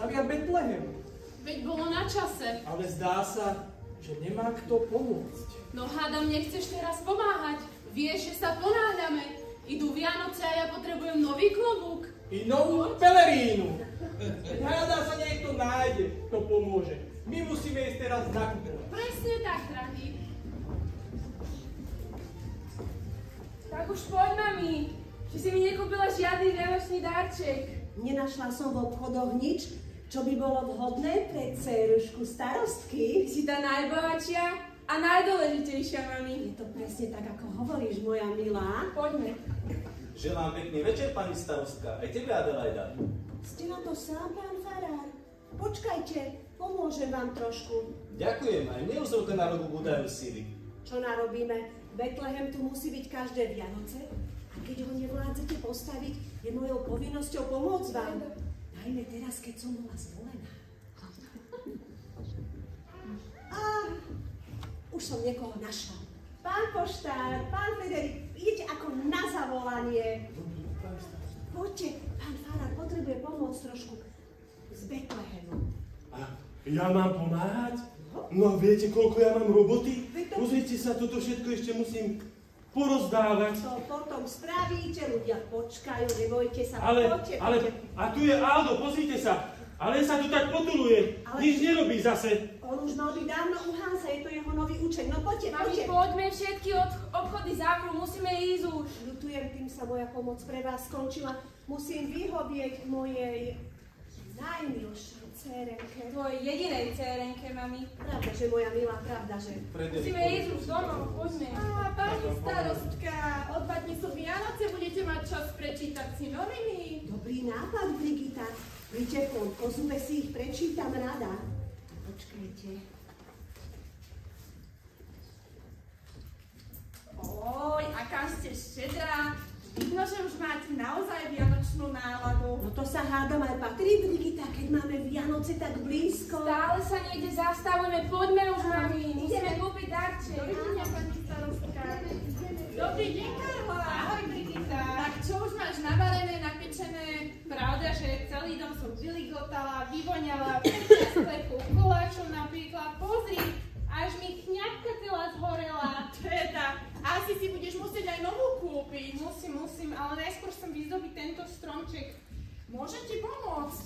stavia Betlehem. Veď bolo na čase. Ale zdá sa, že nemá kto pomôcť. No hádam, nechceš teraz pomáhať. Vieš, že sa ponáhľame. Idú Vianoce a ja potrebujem nový klobúk. I novú pelerínu. Veď hádá sa niekto nájde, kto pomôže. My musíme ísť teraz nakupovať. Presne tak, drahý. Tak už poď, mami. Že si mi nekúpila žiadny vianočný darček. Nenašla som v obchodoch nič, čo by bolo vhodné pre dcerušku starostky. Si tá najbohatšia a najdôležitejšia, mami. Je to presne tak, ako hovoríš, moja milá. Poďme. Želám pekný večer, pani starostka. Aj tebe, Adelaida. Ste na to sám, pán farár? Počkajte, pomôžem vám trošku. Ďakujem, aj mne už z roka na rogu budajú síly. Čo narobíme? Betlehem tu musí byť každé Vianoce. A keď ho nevládzete postaviť, je mojou povinnosťou pomôcť vám. Najmä teraz, keď som bola zvolená. A už som niekoho našla. Pán poštár, pán Frederik, idete ako na zavolanie. Poďte, pán farár potrebuje pomôcť trošku s Betlehemom. A ja mám pomáhať? No viete, koľko ja mám roboty? Pozrite sa, toto všetko ešte musím porozdávať. To potom spravíte, ľudia počkajú, nebojte sa, poďte. A tu je Aldo, pozrite sa. Ale sa tu tak potuluje, nič nerobí zase. On už mal byť dávno u Hansa, je to jeho nový účet. No poďte, Mami, poďme, všetky obchody závrú, musíme ísť už. Ľutujem, tým sa moja pomoc pre vás skončila. Musím vyhovieť mojej najmilšej dcérenke. Tvojej jedinej dcérenke, mami. Pravda, že moja milá, pravda, že... Musíme ísť už domov, poďme. Á, pani starostka, o 2 dní sú Vianoce, budete mať čas prečítať si noviny. Dobrý nápad, Brigita. Príďte von, po zube si ich prečítam rada. Počkajte. Oj, aká ste štedrá. Vidno, že už máte naozaj vianočnú náladu. No to sa hádam aj patrí, Brigita, keď máme Vianoce tak blízko. Stále sa niekde zastavujeme, poďme už, mami. Musíme kúpiť darček. Dovidenia, pani starostka. Dobrý deň, Karla. Ahoj, Brigita. Tak čo už máš navarené, napečené? Pravda, že celý dom som vyligotala, vyvoňala, strechu, koláčov napríklad. Pozri, až mi kňapka celá zhorela. Teda, asi si budeš musieť aj novú kúpiť. Musím, ale najskôr som vyzdobiť tento stromček. Môžem ti pomôcť?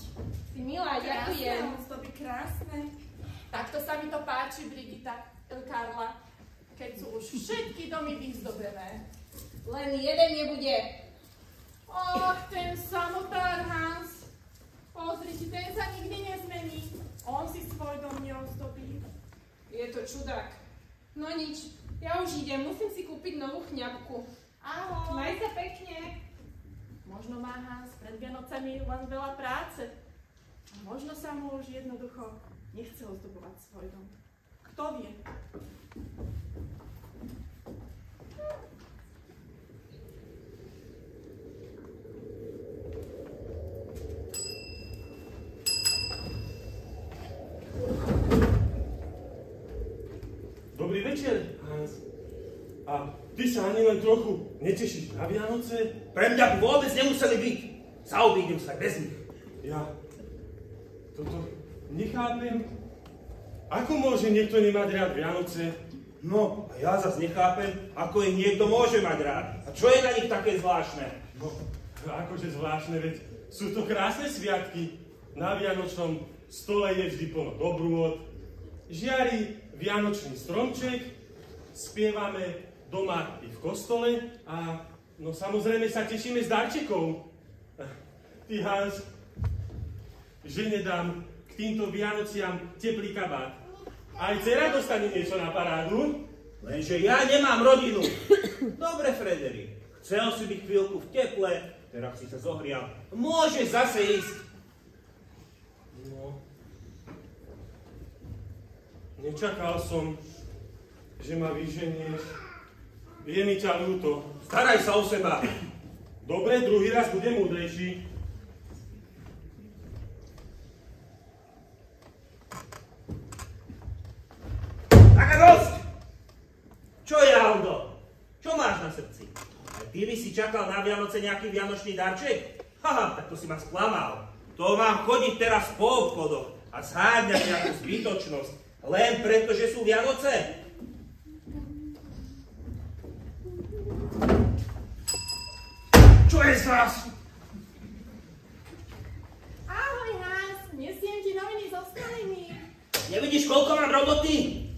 Si milá, ďakujem. Ozdoby krásne. Takto sa mi to páči, Brigita, Karla, keď sú už všetky domy vyzdobené. Len jeden nebude. Och, ten samotár Hans. Pozrite, ten sa nikdy nezmení. On si svoj dom neozdobí. Je to čudák. No nič, ja už idem, musím si kúpiť novú chňapku. Ahoj. Maj sa pekne. Možno má Hans pred Vianocami len veľa práce. A možno sa mu už jednoducho nechce ozdobovať svoj dom. Kto vie? Dobrý večer, Hans. A ty sa ani len trochu netešíš na Vianoce? Pre mňa by vôbec nemuseli byť. Zaobídem sa bez nich. Ja toto nechápem. Ako môže niekto nemať rád Vianoce? No, a ja zas nechápem, ako ich niekto môže mať rád. A čo je na nich také zvláštne? No, akože zvláštne, veď sú to krásne sviatky. Na vianočnom stole je vždy plno dobrôt. Žiari vianočný stromček, spievame doma i v kostole a no samozrejme sa tešíme z darčekov. Ty, Hans, žene dám k týmto Vianociam teplý kabát. Aj dcera dostane niečo na parádu. Lenže ja nemám rodinu. Dobre, Frederik, chcel si byť chvíľku v teple, teraz si sa zohrial. Môžeš zase ísť. No, nečakal som, že ma vyženieš. Je mi ťa ľúto. Staraj sa o seba. Dobre, druhý raz budem múdrejší. Tak a dosť! Čo je, Aldo? Čo máš na srdci? Aj ty by si čakal na Vianoce nejaký vianočný darček? Haha, tak to si ma sklamal. To To mám chodiť teraz po obchodoch a zháňať nejakú zbytočnosť, len preto, že sú Vianoce? Čo je z vás? Ahoj, Hans, nesiem ti noviny zo Skaliny. Nevidíš, koľko mám roboty?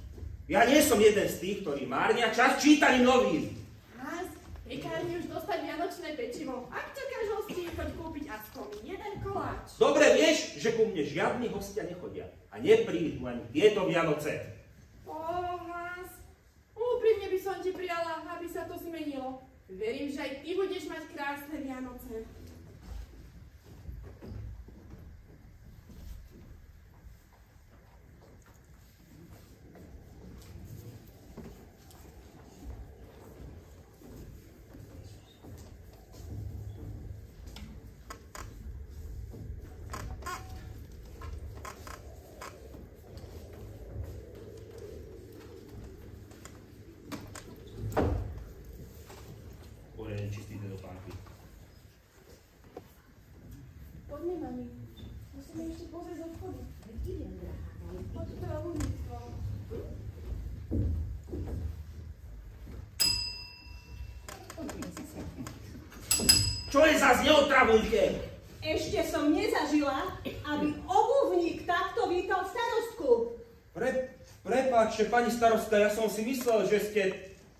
Ja nie som jeden z tých, ktorí márnia čas čítaním novín. Hans, pekárni už dostať vianočné pečivo. Ak čakáš hostí, choď kúpiť aspoň jeden koláč. Dobre vieš, že ku mne žiadni hostia nechodia a neprídu ani tieto Vianoce. Hans, úprimne by som ti prijala, aby sa to zmenilo. Verím, že aj ty budeš mať krásne Vianoce. Čistý do pánky. Poďme, mami. Musíme ešte pozrieť z obchodu. Idem, drahá. Poď to je ľudníctvo. Čo je zas, neotravujte? Ešte som nezažila, aby obuvník takto vítal starostku. Prepáčte, pani starostka, ja som si myslel, že ste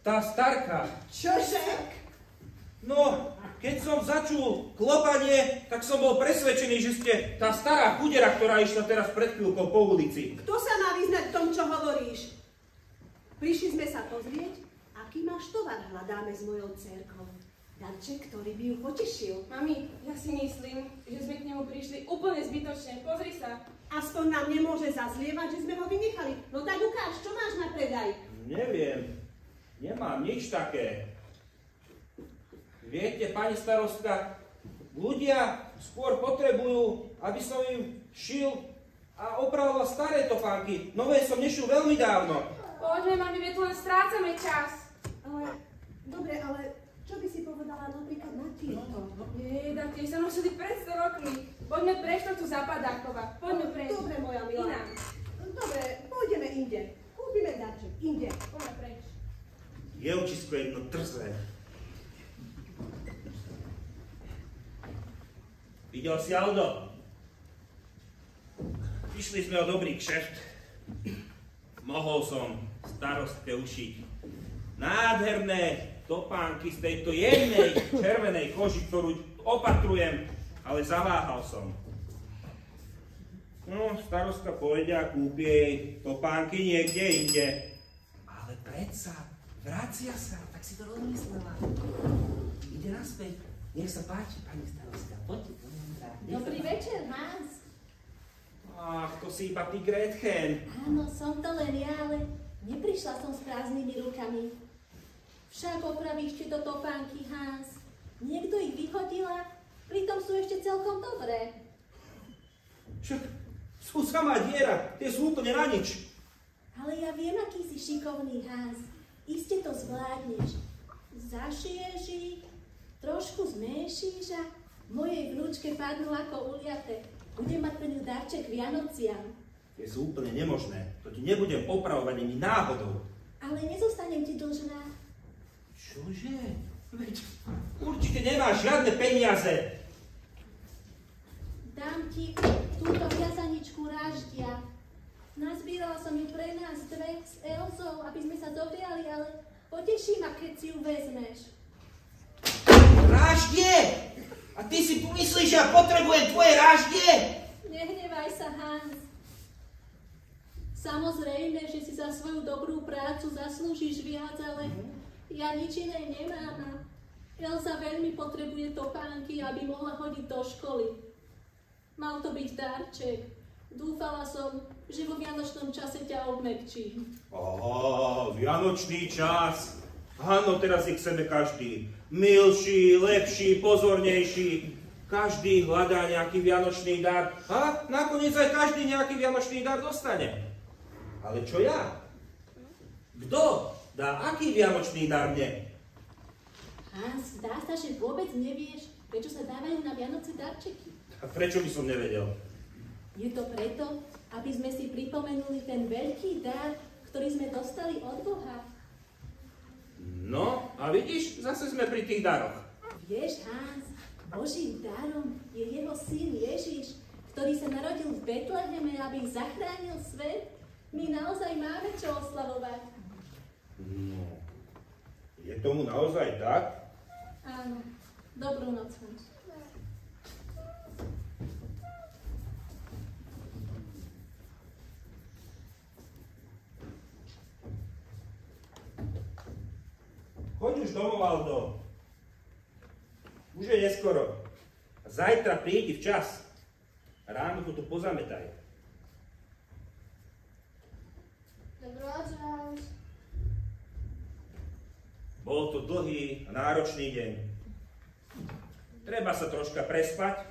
tá starka. Čože? No, keď som začul klopanie, tak som bol presvedčený, že ste tá stará chudera, ktorá išla teraz pred chvíľkou po ulici. Kto sa má vyznať v tom, čo hovoríš? Prišli sme sa pozrieť, aký máš tovar hľadáme s mojou dcérkou. Darček, ktorý by ju potešil. Mami, ja si myslím, že sme k nemu prišli úplne zbytočne. Pozri sa. Aspoň nám nemôže zazlievať, že sme ho vynechali. No tak ukáž, čo máš na predaj? Neviem, nemám nič také. Viete, pani starostka, ľudia skôr potrebujú, aby som im šil a opravoval staré topánky. Nové som nešil veľmi dávno. Poďme, mami, veď tu len strácame čas. Dobre, ale čo by si povedala napríklad na tieto? Jeda, tie sa nosili pred 100 rokmi. Poďme preč tu Zapadákova. Poďme preč. Dobre, moja milá. Inám. Dobre, pôjdeme inde. Kúpime darček, inde. Poďme preč. Dievčisko jedno trzé. Videl si, Aldo? Išli sme o dobrý kšeft. Mohol som starostke ušiť nádherné topánky z tejto jemnej červenej koži, ktorú opatrujem, ale zaváhal som. No, starostka pôjde a kúpi jej topánky niekde inde. Ale predsa, vracia sa, tak si to rozmyslela. Ide naspäť. Nech sa páči, pani starostka, poďte. Dobrý večer, Hans. Ach, to si iba ty, Gretchen. Áno, som to len ja, ale neprišla som s prázdnymi rukami. Však opravíš tieto topánky, Hans. Niekto ich vyhodila, pritom sú ešte celkom dobré. Však sú samá diera, tie sú úplne na nič. Ale ja viem, aký si šikovný, Hans. Iste to zvládneš. Zašiješ ich, trošku zmenšíš a mojej vnúčke padnú ako uliate. Budem mať pre ňu darček Vianociam. Tie sú úplne nemožné. To ti nebudem opravovať ani náhodou. Ale nezostanem ti dlžná. Čože? Veď určite nemáš žiadne peniaze. Dám ti túto viazaničku ráždia. Nazbírala som ju pre nás dve s Elzou, aby sme sa zohriali, ale poteší ma, keď si ju vezmeš. Ráždie? A ty si pomyslíš, že ja potrebujem tvoje ráždie? Nehnevaj sa, Hans. Samozrejme, že si za svoju dobrú prácu zaslúžiš viac, ale ja nič iné nemám. A Elza veľmi potrebuje topánky, aby mohla chodiť do školy. Mal to byť darček. Dúfala som, že vo vianočnom čase ťa obmäkčím. Vianočný čas. Áno, teraz je k sebe každý. Milší, lepší, pozornejší. Každý hľadá nejaký vianočný dar. A nakoniec aj každý nejaký vianočný dar dostane. Ale čo ja? Kto dá aký vianočný dar mne? Hans, zdá sa, že vôbec nevieš, prečo sa dávajú na Vianoce darčeky. A prečo by som nevedel? Je to preto, aby sme si pripomenuli ten veľký dar, ktorý sme dostali od Boha. No, a vidíš, zase sme pri tých daroch. Vieš, Hans, Božím darom je jeho syn Ježiš, ktorý sa narodil v Betleheme, aby zachránil svet. My naozaj máme čo oslavovať. No, je tomu naozaj tak? Áno, dobrú noc, Hans. Choď už domov, Aldo. Už je neskoro. Zajtra prídi včas. Ráno to tu pozametaj. Bol to dlhý a náročný deň. Treba sa troška prespať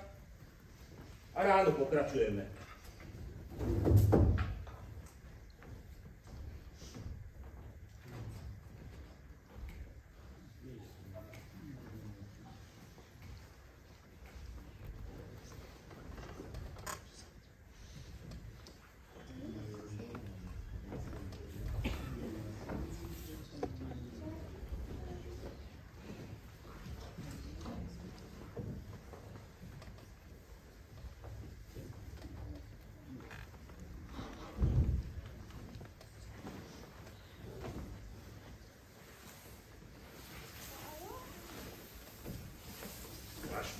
a ráno pokračujeme.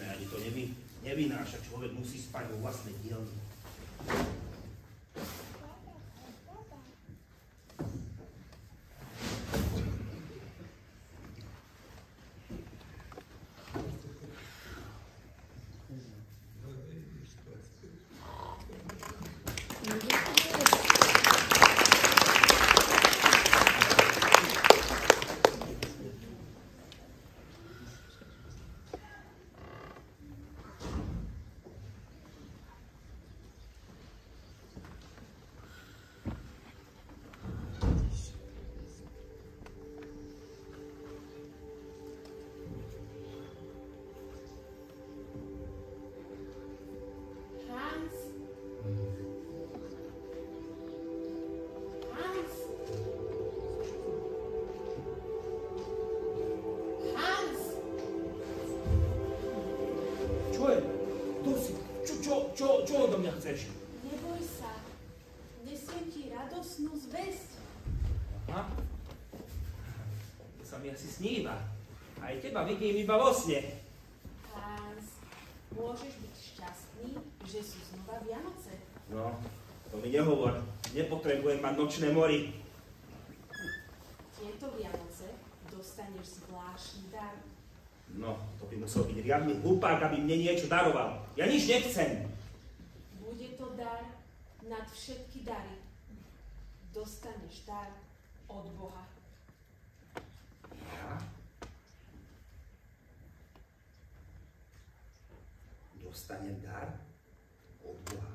Ani to nevynáša. Človek musí spať vo vlastnej dielni. Čo odo mňa chceš? Neboj sa. Nesiem ti radosnú zvesť. Aha. To sa mi asi sníva. Aj teba vidím iba vo sne. Hans, môžeš byť šťastný, že sú znova Vianoce. No, to mi nehovor. Nepotrebujem mať nočné mory. Tieto Vianoce dostaneš zvláštny dar. No, to by musel byť riadny hlupák, aby mne niečo daroval. Ja nič nechcem. Bude to dar nad všetky dary. Dostaneš dar od Boha. Ja? Dostanem dar od Boha.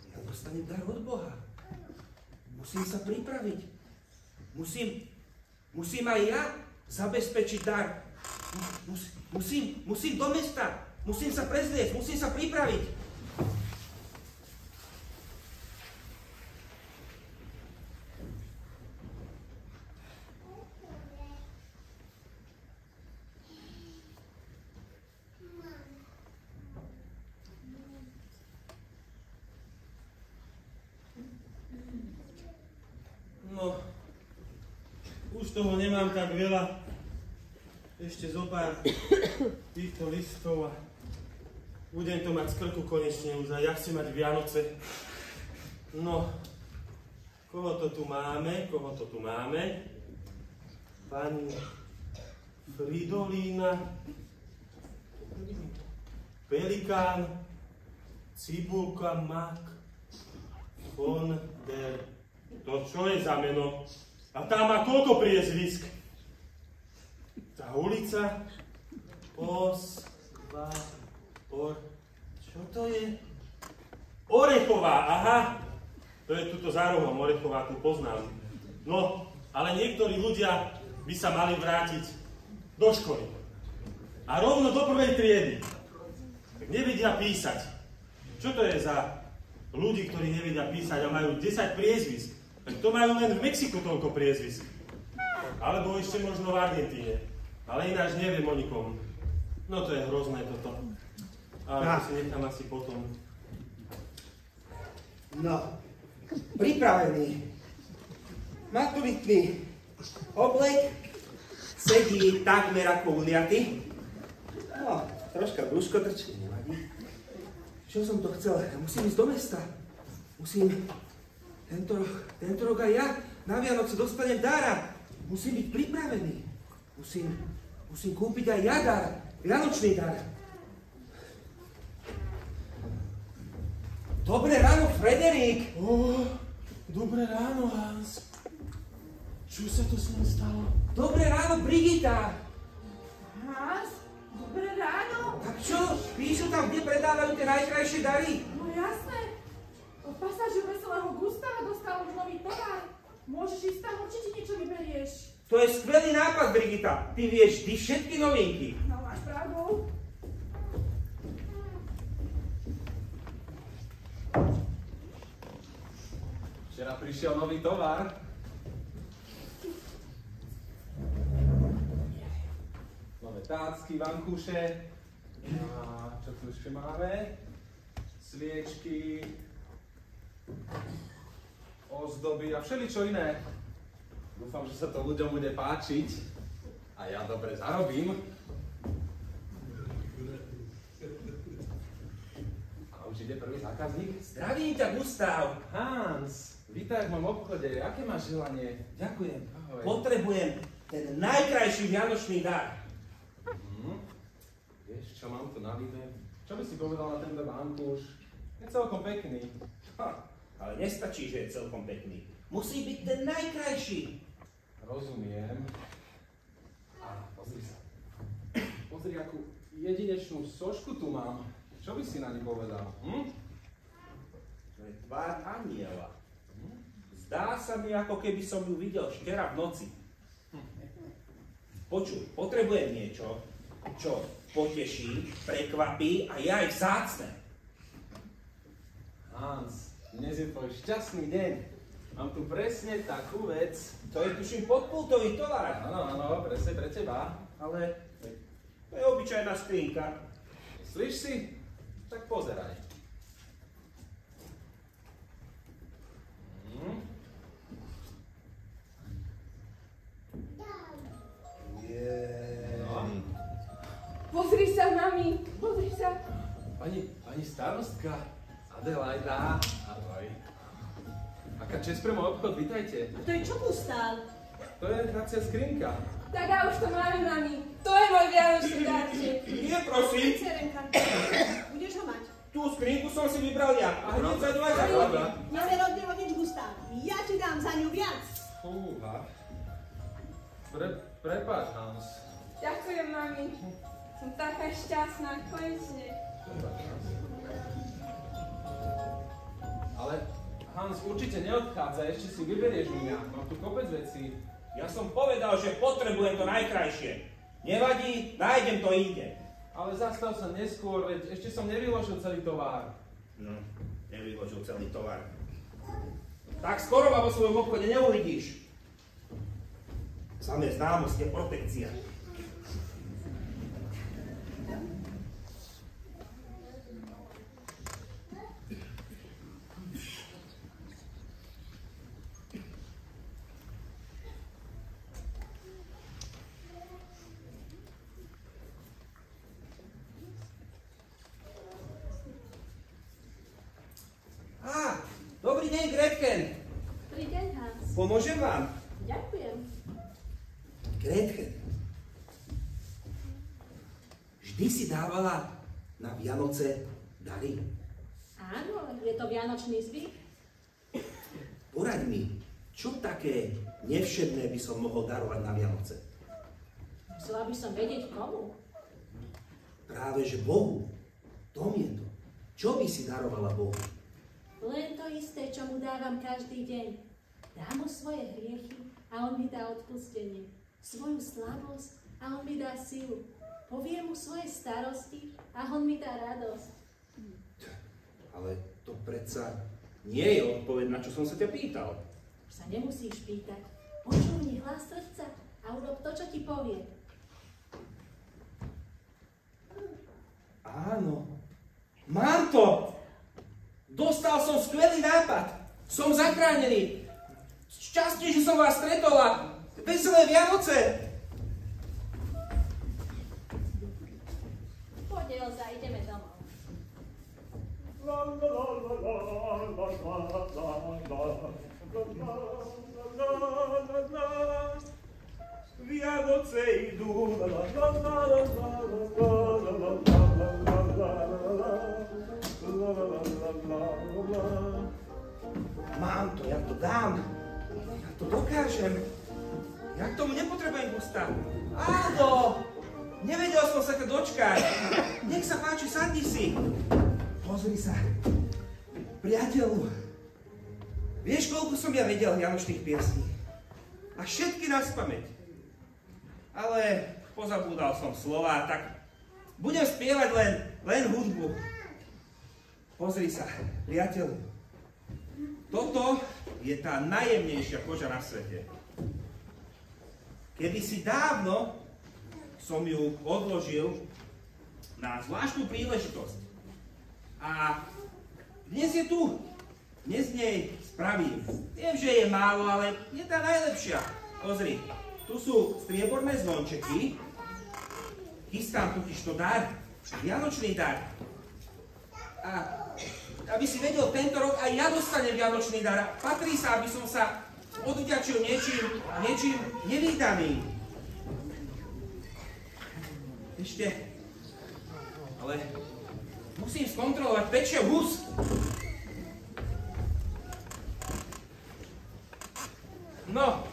Ja dostanem dar od Boha. Musím sa pripraviť. Musím aj ja zabezpečiť dar. Musím do mesta. Musím sa prezliecť, musím sa pripraviť. No, už toho nemám tak veľa. Ešte zo pár týchto listov a budem to mať z krku konečne už. A ja chcem mať Vianoce. No, koho to tu máme? Pani Fridolína, Pelikán, Cibulka, Mak, von der... To čo je za meno? A tam má koľko priezvisk? Tá ulica? Čo to je? Orechová, aha! To je tuto za rohom, Orechová, tu poznám. No, Ale niektorí ľudia by sa mali vrátiť do školy. A rovno do prvej triedy. Tak nevedia písať. Čo to je za ľudí, ktorí nevedia písať a majú 10 priezvisk? Tak to majú len v Mexiku toľko priezvisk. Alebo ešte možno v Argentíne. Ale ináč neviem o nikom. No to je hrozné toto. Ale to si nechám asi potom. No, pripravený. Maturitný oblek sedí takmer ako uniaty. No, troška brúško trčí, nevadí. Čo som to chcel? Ja musím ísť do mesta. Musím... Tento rok aj ja na Vianoce dostanem dára. Musím byť pripravený. Musím kúpiť aj ja dar. Vianočný dar. Dobré ráno, Frederik. Dobré ráno, Hans. Čo sa to s ním stalo? Dobré ráno, Brigita. Hans, dobré ráno. A čo? Píšu tam, kde predávajú tie najkrajšie dary? No jasné. Od pasážu veselého Gustava dostal už nový tovar. Môžeš ísť tam, určite niečo vyberieš. To je skvelý nápad, Brigita. Ty vieš vždy všetky novinky. No máš pravdu. Včera prišiel nový tovar. Nové tácky, vankúše. A čo tu ešte máme? Sviečky, ozdoby a všeličo iné. Dúfam, že sa to ľuďom bude páčiť a ja dobre zarobím. A už ide prvý zákazník. Zdravím ťa, Gustav. Hans, vítaj v mojom obchode. Aké máš želanie? Ďakujem. Ahoj. Potrebujem ten najkrajší vianočný dar. Vieš, čo mám tu na výber? Čo by si povedal na tento vankúš? Je celkom pekný. Ale nestačí, že je celkom pekný. Musí byť ten najkrajší. Rozumiem. A pozri sa. Pozri, akú jedinečnú sošku tu mám. Čo by si na ňu povedal? To je tvár aniela. Zdá sa mi, ako keby som ju videl včera v noci. Počuj, potrebujem niečo, čo poteší, prekvapí a je aj vzácne. Hans, dnes je tvoj šťastný deň. Mám tu presne takú vec. To je tuším podpultový tovar. Áno, presne pre teba. Ale to je obyčajná skrinka. Myslíš si? Tak pozeraj. Pozri sa, mami, pozri sa. Pani starostka, Adelaida. Ahoj. Aká čest pre môj obchod, vítajte. To je čo, Gustav? To je hracia skrinka. Tak a už to máme, mami. To je môj vianočný darček. Nie, prosím. Cerenka, budeš ho mať. Tú skrinku som si vybral ja. A hneď za ňu aj zachodím. Nerobilo nič, Gustav. Ja ti dám za ňu viac. Fúha. Prepáč, Hans. Ďakujem, mami. Som taká šťastná, konečne. Ale Hans, určite neodchádza, ešte si vyberieš u mňa. Mám tu kopec vecí. Ja som povedal, že potrebujem to najkrajšie. Nevadí, nájdem to inde. Ale zastav sa neskôr, veď ešte som nevyložil celý tovar. No, nevyložil celý tovar. Tak skoro ma vo svojom obchode neuvidíš. Samé známosť je protekcia. Dobrý deň, Gretchen. Dobrý deň, Hans. Pomôžem vám? Ďakujem. Gretchen, vždy si dávala na Vianoce dary. Áno, je to vianočný zvyk. Poraď mi, čo také nevšedné by som mohol darovať na Vianoce? Chcela by som vedieť komu. Práve že Bohu. Tom je to. Čo by si darovala Bohu? Len to isté, čo mu dávam každý deň. Dám mu svoje hriechy a a on mi dá odpustenie. Svoju slabosť a on mi dá silu. Poviem mu svoje starosti a on mi dá radosť. Ale to predsa nie je odpoveď, na čo som sa ťa pýtal. Už sa nemusíš pýtať. Počúvni hlas srdca a urob to, čo ti povie. Áno, mám to! Dostal som skvelý nápad. Som zachránený. Šťastie, že som vás stretol a veselé Vianoce! Poď, Elza, ideme domov. Vianoce idú. Mám to, ja to dám. Ja to dokážem. Ja k tomu nepotrebujem Gusta. Áno! Nevedel som sa ťa dočkať. Nech sa páči, sadni si. Pozri sa. Priateľu. Vieš, koľko som ja vedel vianočných piesní? A všetky naspamäť. Ale pozabúdal som slova, tak budem spievať len hudbu. Pozri sa, priateľu. Toto je tá najjemnejšia koža na svete. Kedysi dávno som ju odložil na zvláštnu príležitosť. A dnes je tu. Dnes z nej spravím. Viem, že je málo, ale je tá najlepšia. Pozri, tu sú strieborné zvončeky. Chystám totižto dar. Vianočný dar. A aby si vedel, tento rok aj ja dostanem vianočný dar. Patrí sa, aby som sa odvďačil niečím nevídaným. Ešte, ale musím skontrolovať pečiev hus. No,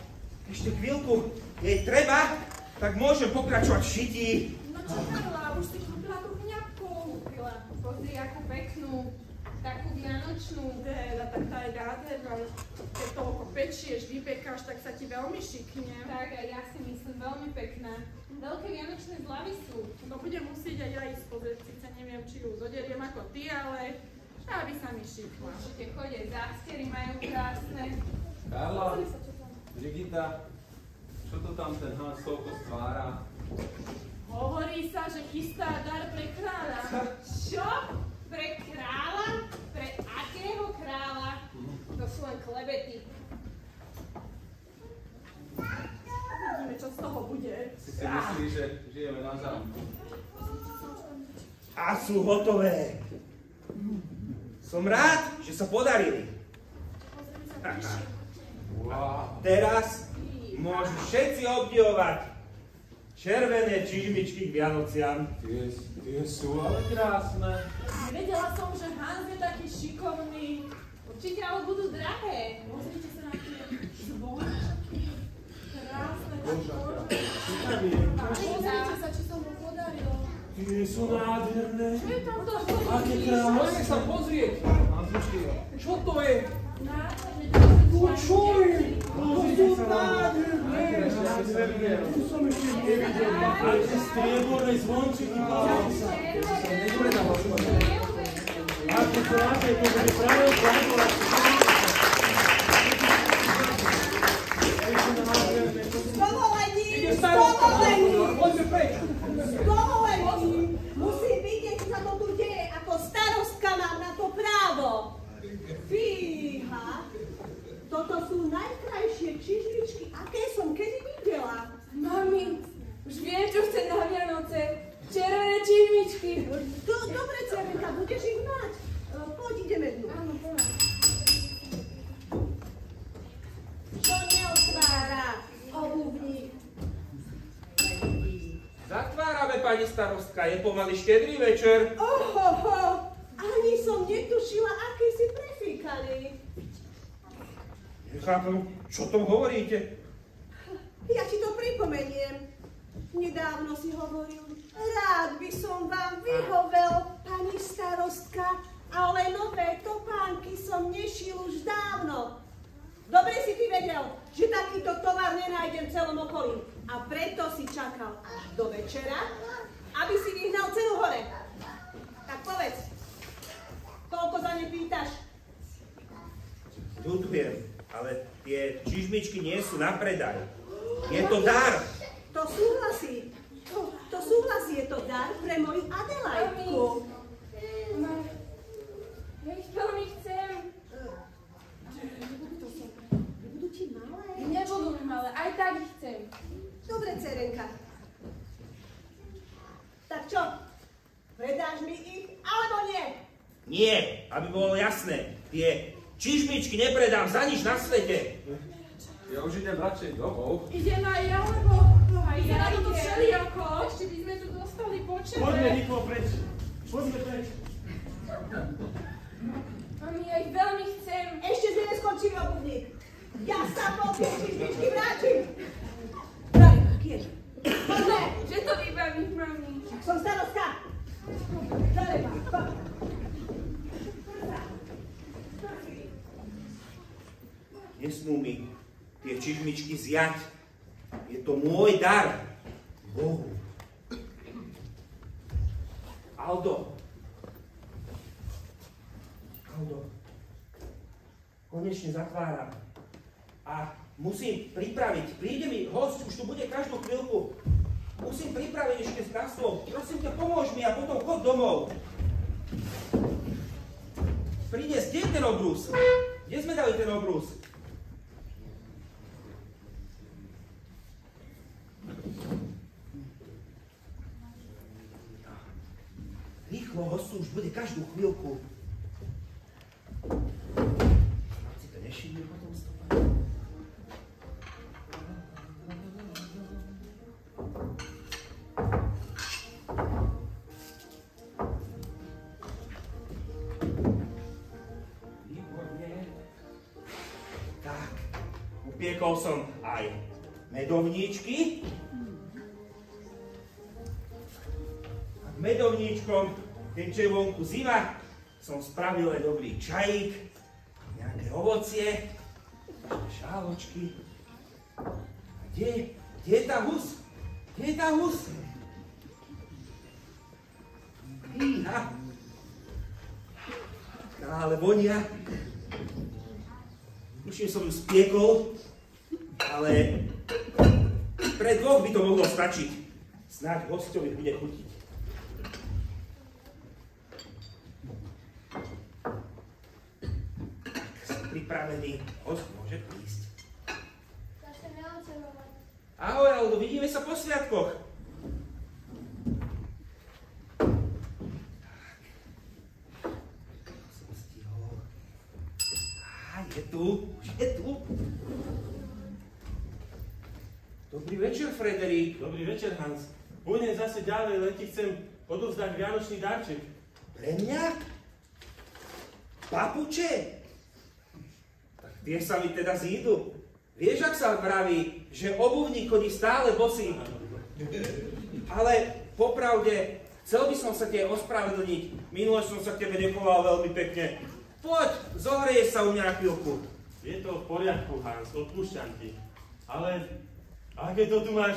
ešte chvíľku jej treba, tak môžem pokračovať v šití. No čo, Karla, už si kúpila tú kňapku? Kúpila. Pozri, akú peknú, takú vianočnú. Teda, tak tá je nádherná. Keď toľko pečieš, vypekáš, tak sa ti veľmi šikne. Tak, aj ja si myslím, veľmi pekná. Veľké vianočné zľavy sú. No budem musieť aj ja ísť pozrieť, síce neviem, či ju zoderiem ako ty, ale aby sa mi šikla. Určite chodia, zástery majú krásne. Karla, Brigita, čo to tam ten Hans toľko stvára? Hovorí sa, že chystá dar pre kráľa. Čo? Pre kráľa? Pre akého kráľa? To sú len klebety. Uvidíme, čo z toho bude. Si myslíš, že žijeme na zámku? A sú hotové. Som rád, že sa podarili. Wow. Teraz môžu všetci obdivovať červené čižmičky k Vianociam. Tie sú ale krásne. Nevedela som, že Hans je taký šikovný. Určite ale budú drahé. Pozrite sa na tie zvončeky. Krásne. Pozrite sa, či som mu podarilo. Tie sú nádherné. Čo je tam to? Aké krásne. Poďme sa pozrieť. Čo to je? Nádherné. Počuj! To sú nádherné. Tu som ešte nevidel. Ale tie strieborné zvončeky, pozri sa. Aké krásne, to bude práve plánkovať. Dovolení! Poďme preč. Dovolení! Musím vidieť, čo sa to tu deje. Ako starostka mám na to právo. Fíha! Toto sú najkrajšie čižmičky, aké som kedy videla. Mami, už viem, čo chce na Vianoce. Červené čižmičky. Dobre, Cervenka, budeš ich mať. Poď, ideme dnu. Áno, poď. Čo neotvára, obuvník? Zatvárame, pani starostka, je pomaly štedrý večer. Ohoho, ani som netušila, aký si prefíkaný. Nechápem, čo tom hovoríte? Ja ti to pripomeniem. Nedávno si hovoril, rád by som vám vyhovel, pani starostka, ale nové topánky som nešil už dávno. Dobre si ty vedel, že takýto tovar nenájdem v celom okolí. A preto si čakal až do večera, aby si vyhnal cenu hore. Tak povedz, koľko za ne pýtaš? Ľutujem, ale tie čižmičky nie sú na predaj. Je to dar. To súhlasí. To súhlasí, je to dar pre moju Adelaidku. Ja ich veľmi chcem. Budú ti malé? Nebudú mi malé, aj tak ich chcem. Dobre, dcerenka. Tak čo? Predáš mi ich, alebo nie? Nie, aby bolo jasné. Tie čižmičky nepredám za nič na svete. Ja už idem radšej domov. Idem aj ja, lebo aj ja to všelijako. Ešte by sme tu dostali počet. Poďme, Niko, preč. Poďme preč. Mami, ja ich veľmi chcem. Ešte sme neskončili, obuvník. Ja sa po tie čižmičky vrátim. Darina, kiež. Poďme. Že to vybavíš, mami. Som starostka. Darina, poď. Nesmú mi tie čižmičky zjať. Je to môj dar Bohu. Aldo. Konečne zatváram. A musím pripraviť. Príde mi host, už tu bude každú chvíľku. Musím pripraviť ešte na stôl. Prosím ťa, pomôž mi a potom chod domov. Priniesť, kde je ten obrus? Kde sme dali ten obrus? Rýchlo, hostu už bude každú chvíľku. Si to nevšimli potom stopať. Výborne. Tak, upiekol som aj medovníčky. A k medovníčkom, keďže je vonku zima, som spravil aj dobrý čajík, nejaké ovocie, šáločky. A kde je tá hus? Kde je tá hus? Fíha. Ale vonia. Už som ju spiekol, ale pre dvoch by to mohlo stačiť. Snáď hosťovi bude chutiť. Pripravený, host môže prísť. Ahoj, Aldo, vidíme sa po sviatkoch. Som stihol. Je tu. Dobrý večer, Frederik. Dobrý večer, Hans. Pôjdem zase ďalej, len ti chcem odovzdať vianočný darček. Pre mňa? Papuče? Tie sa mi teda zídu. Vieš, ak sa vraví, že obuvník chodí stále bosý. Ale popravde, chcel by som sa tie ospravedlniť. Minule som sa k tebe nechoval veľmi pekne. Poď, zohrieš sa u mňa na chvíľku. Je to v poriadku, Hans, odpúšťam ti. Ale aké to tu máš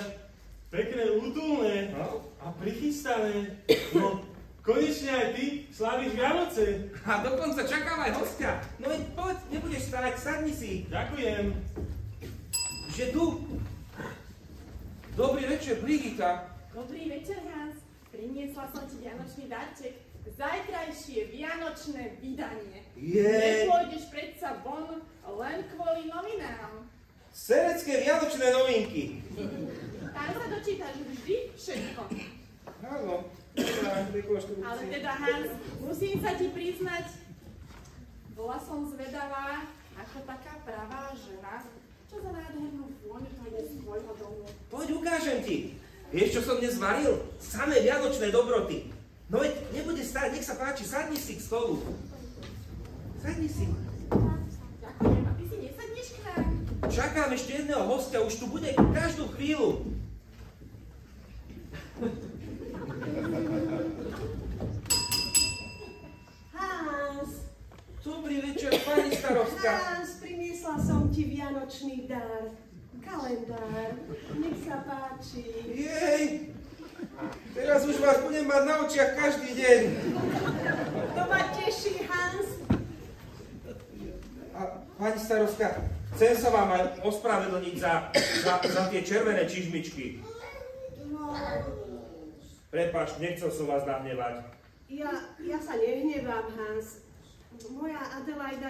pekné, útulné a prichystané. No, konečne aj ty slavíš Vianoce. A dokonca čakám aj hostia. No veď poď, nebudeš stáť, sadni si. Ďakujem. Že tu. Dobrý večer, Brigita. Dobrý večer, Hans. Priniesla som ti vianočný darček. Zajtrajšie vianočné vydanie. Nepôjdeš predsa von len kvôli novinám. Serecké vianočné novinky. Tam sa dočítaš vždy všetko. Áno. Ale teda, Hans, musím sa ti priznať, bola som zvedavá, ako taká pravá žena, čo za nádhernú vôňu to ide z tvojho domu. Poď, ukážem ti. Vieš, čo som dnes varil? Samé vianočné dobroty. No veď, nebude stáť, nech sa páči, sadni si k stolu. Sadni si. Ďakujem, a ty si nesadneš k nám? Čakám ešte jedného hostia, už tu bude každú chvíľu. Hans. Dobrý večer, pani starostka. Hans, priniesla Priniesla som ti vianočný dar. Kalendár. Nech sa páči. Jej, teraz už vás budem mať na očiach každý deň. To ma teší, Hans. A pani starostka, chcem sa vám aj ospravedlniť za tie červené čižmičky. No, Prepáč, nechcel som vás nahnevať. ja sa nehnevám, Hans. Moja Adelaida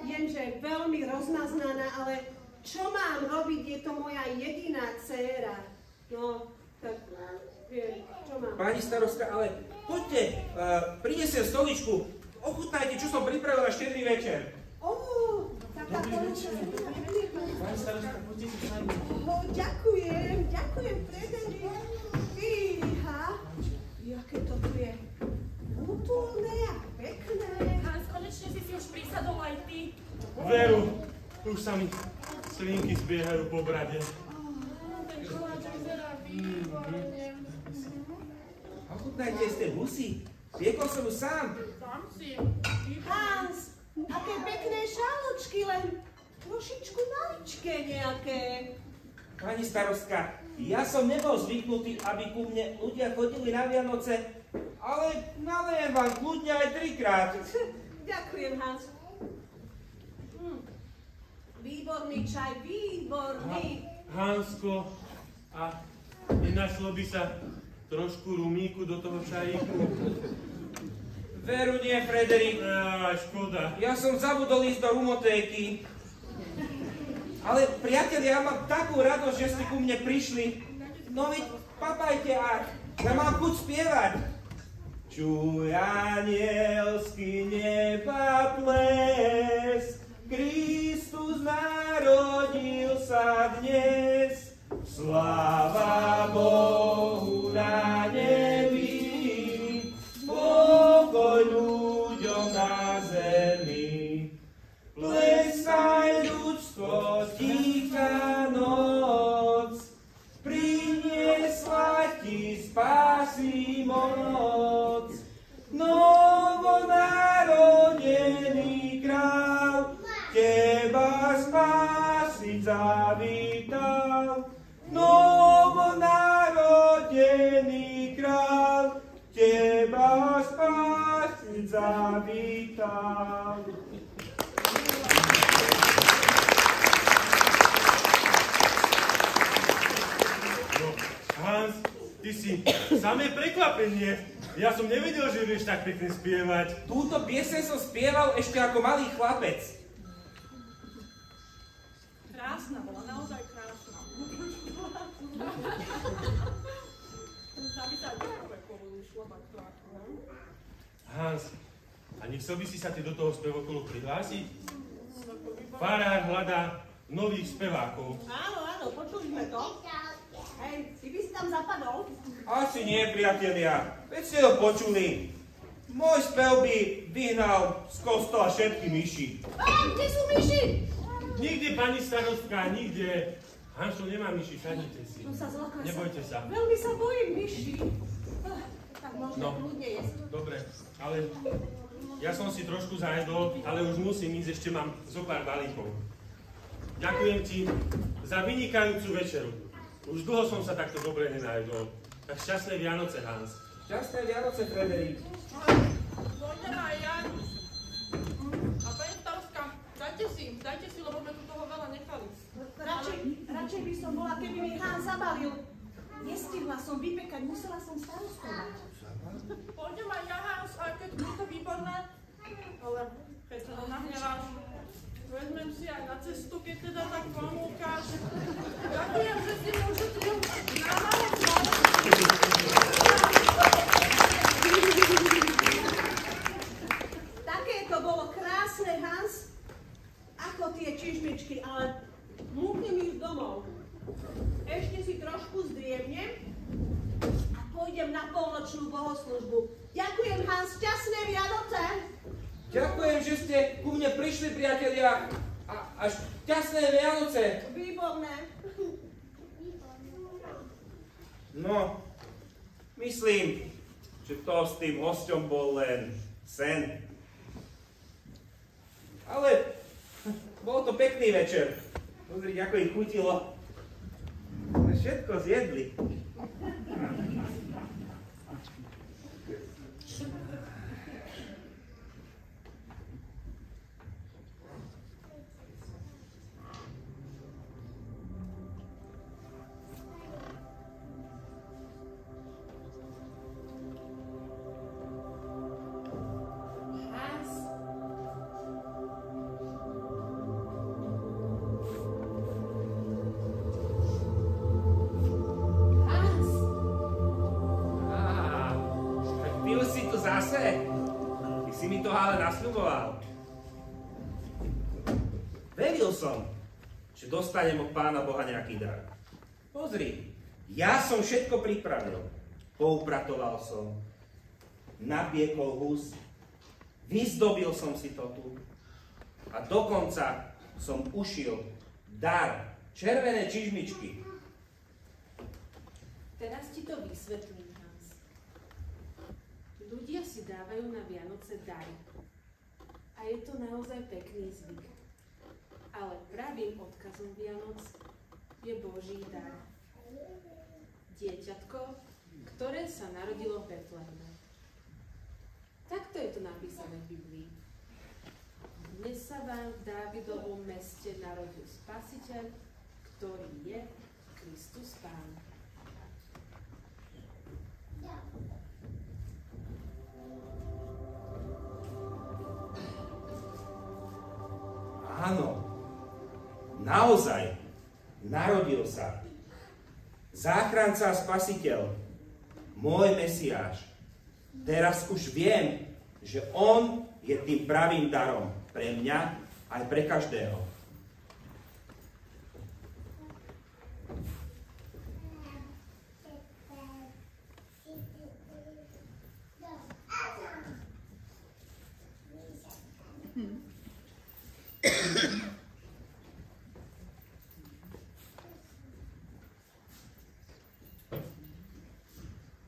viem, že je veľmi rozmaznaná, ale čo mám robiť? Je to moja jediná dcéra. No, tak viem, čo mám. Pani starostka, ale poďte, prinesiem stoličku. Ochutnajte, čo som pripravil na štedrý večer. Taká poručka. Pani starostka, poďte si sami. Ďakujem, Frederik. Fíha, jaké to tu je útulné a pekné. Hans, konečne si už prisadol aj ty. Veru, už sa mi slinky zbiehajú po brade. Ten koláč vyzerá výborne. Ochutnajte z tej husy. Piekol som ju sám. Dám si. Hans, aké pekné šáločky, len trošičku maličké nejaké. Pani starostka, ja som nebol zvyknutý, aby ku mne ľudia chodili na Vianoce, ale nalejem vám kľudne aj 3-krát. Ďakujem, Hans. Výborný čaj, výborný. Hansko, a nenašlo by sa trošku rumíku do toho čajíku? Veru nie, Frederik. Škoda. Ja som zabudol ísť do rumotéky. Ale priatelia, ja mám takú radosť, že ste ku mne prišli. No veď, papajte a ja mám chuť spievať. Čuj anielský neba plesk, Kristus narodil sa dnes. Sláva Bohu na nebi, pokoj ľuďom na zemi. Plesaj ľudsko, tichá noc, priniesla ti spásy moc. Novonarodený král teba spásiť zavítal. Novonarodený král teba spásiť zavítal. Hans, ty si samé prekvapenie. Ja som nevedel, že vieš tak pekne spievať. Túto pieseň som spieval ešte ako malý chlapec. Krásna bola, naozaj krásna. Hans, a nechcel by si sa ty do toho spevokolu prihlásiť? Farár hľadá nových spevákov. Áno, počuli sme to. Hej, ty by si tam zapadol? Asi nie, priatelia. Veď ste to počuli. Môj spev by vyhnal z kostola všetky myši. Kde sú myši? Nikde, pani starostka, nikde. Hanšo, nemá myši, sadnite si. No sa zlakla. Nebojte sa. Veľmi sa bojím myši. Tak možno kľudne jesť. Dobre, ale ja som si trošku zajedol, ale už musím ísť, ešte mám zo pár balíkov. Ďakujem ti za vynikajúcu večeru. Už dlho som sa takto dobre nenajedol. Tak šťastné Vianoce, Hans. Šťastné Vianoce, Frederik. Pôjdem aj ja. A pani starostka, dajte si, lebo sme tu toho veľa nechali. Radšej by som bola, keby mi Hans zabalil. Nestihla som vypekať, musela som starostovať. Pôjdem aj ja, Hans, aj keď je to výborné. Ale keď sa nahneváš, vezmem si aj na cestu, keď teda tak ponúkaš. Ďakujem, že si mi ušetril na malé čas. Také to bolo krásne, Hans, ako tie čižmičky, ale múknem ísť domov. Ešte si trošku zdriemnem a pôjdem na polnočnú bohoslužbu. Ďakujem, Hans, šťastné Vianoce! Ďakujem, že ste ku mne prišli, priatelia. A šťastné Vianoce. Výborné. No, myslím, že to s tým hosťom bol len sen. Ale Bol to pekný večer. Pozrite, ako ich chutilo. Sme všetko zjedli. Zase? Ty si mi to ale nasľuboval. Veril som, že dostanem od Pána Boha nejaký dar. Pozri, ja som všetko pripravil. Poupratoval som, napiekol hus, vyzdobil som si to tu a dokonca som ušil dar, červené čižmičky. Teraz ti to vysvetlím. Ľudia si dávajú na Vianoce dary. A je to naozaj pekný zvyk. Ale pravým odkazom Vianoc je Boží dar. Dieťatko, ktoré sa narodilo v Betleheme. Takto je to napísané v Biblii. Dnes sa vám v Dávidovom meste narodil Spasiteľ, ktorý je Kristus Pán. Áno, naozaj, narodil sa. Záchranca a spasiteľ, môj Mesiáš. Teraz už viem, že on je tým pravým darom pre mňa aj pre každého.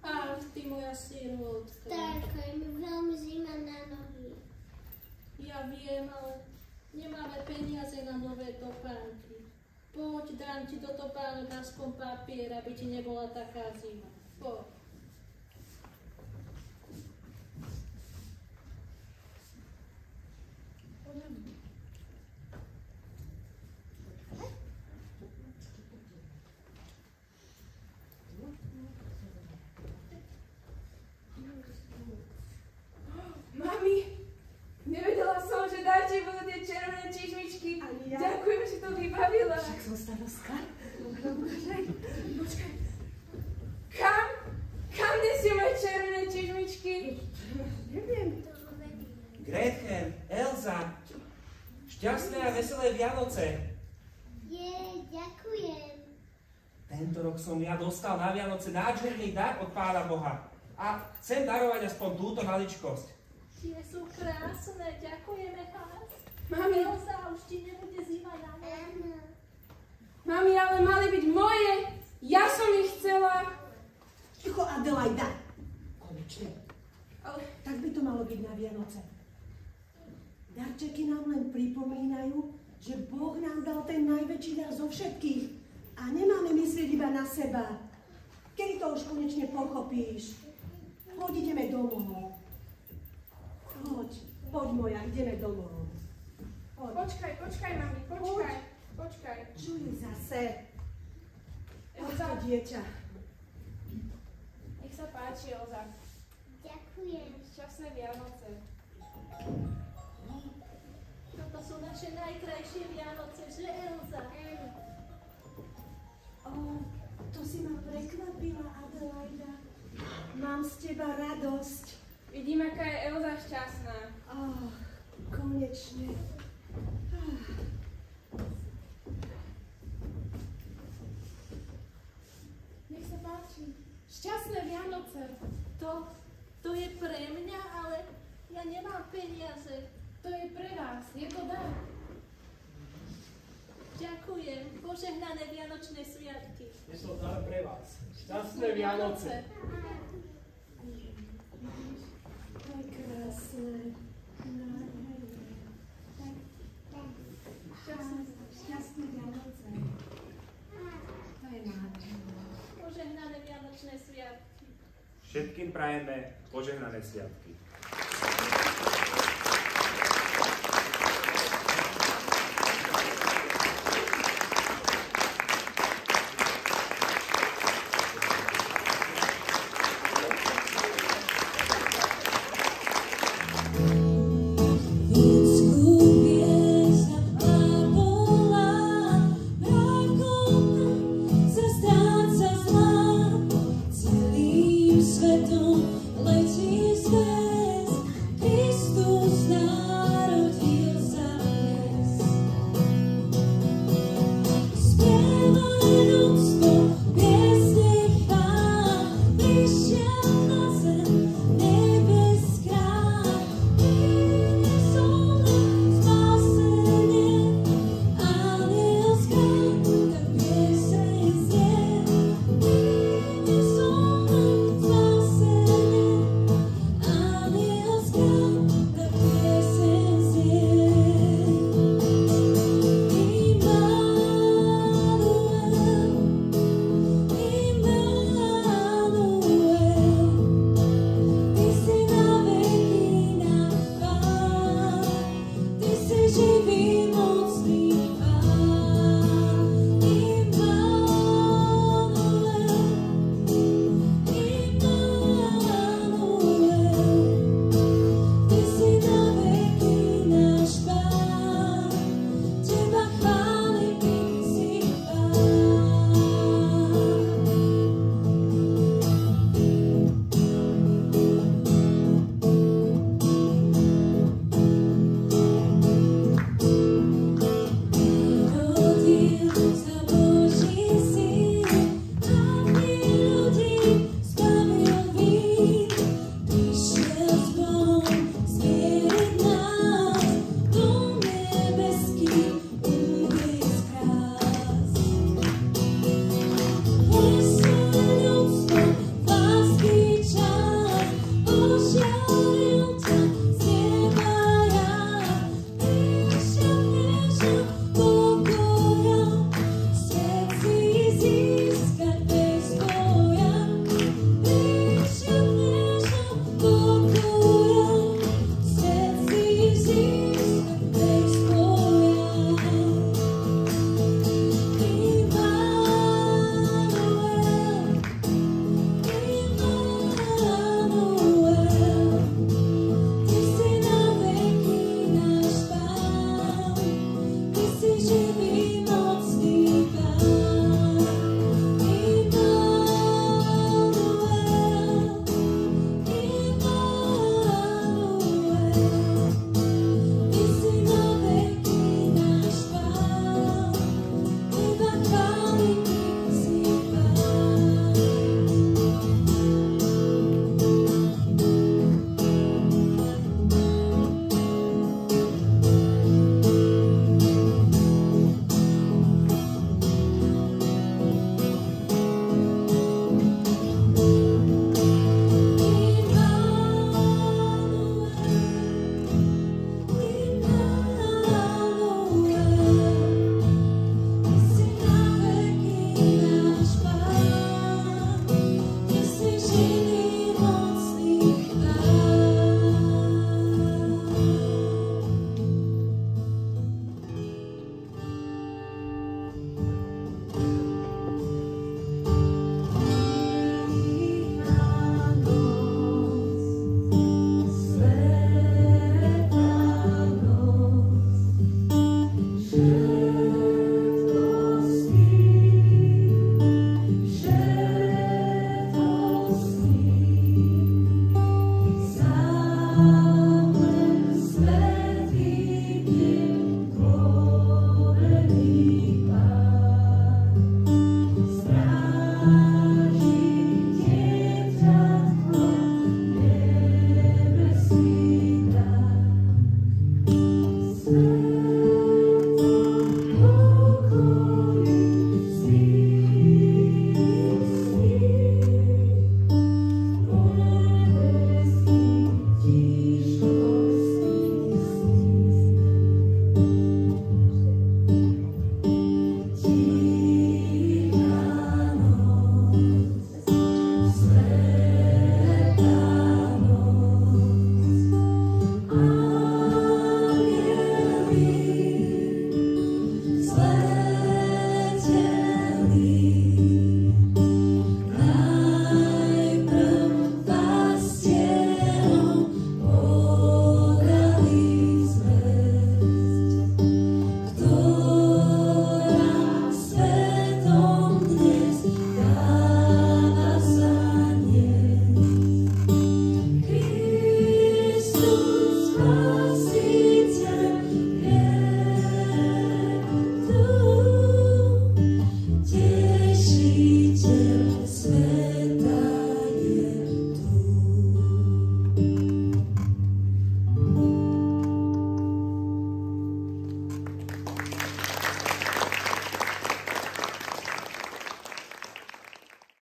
Ach, ty moja sirotka. Tárka, je mi veľmi zima na nohy. Ja viem, ale nemáme peniaze na nové topánky. Poď, dám ti do topánok aspoň papier, aby ti nebola taká zima. Poď. Mami, nevedela som, že dáte budú tie červené čižmičky. Ani ja. Ďakujem, že to vybavila. Však som starostka. Počkaj. Kam nesie moje červené čižmičky? Neviem. Gretchen, Elza, šťastné a veselé Vianoce. Ďakujem. Tento rok som ja dostal na Vianoce nádherný dar od Pána Boha. A chcem darovať aspoň túto maličkosť. Tie sú krásne, ďakujeme, Hans. Mami. Elza, už ti nebude zima na nohy. Mami, ale mali byť moje. Ja som ich chcela. Ticho, Adelaida. Konečne. Ale Tak by to malo byť na Vianoce. Darčeky nám len pripomínajú, že Boh nám dal ten najväčší dar zo všetkých. A nemáme myslieť iba na seba. Kedy to už konečne pochopíš? Poď, ideme domov. Poď moja, ideme domov. Poď. počkaj, mami, počkaj. Čo je zase? Elza, To dieťa. nech sa páči, Elza. Ďakujem. Šťastné Vianoce. Toto sú naše najkrajšie Vianoce, že Elza? To si ma prekvapila, Adelaida. Mám z teba radosť. Vidím, aká je Elza šťastná. Konečne. Nech sa páči. Šťastné Vianoce. To je pre mňa, ale ja nemám peniaze. To je pre vás. Je to dar. Ďakujem. Požehnané Vianočné sviatky. Je to dar pre vás. Šťastné Vianoce. To je krásne. Nádherné. všetkým prajeme požehnané sviatky. Svetom letí zväz, Kristus nám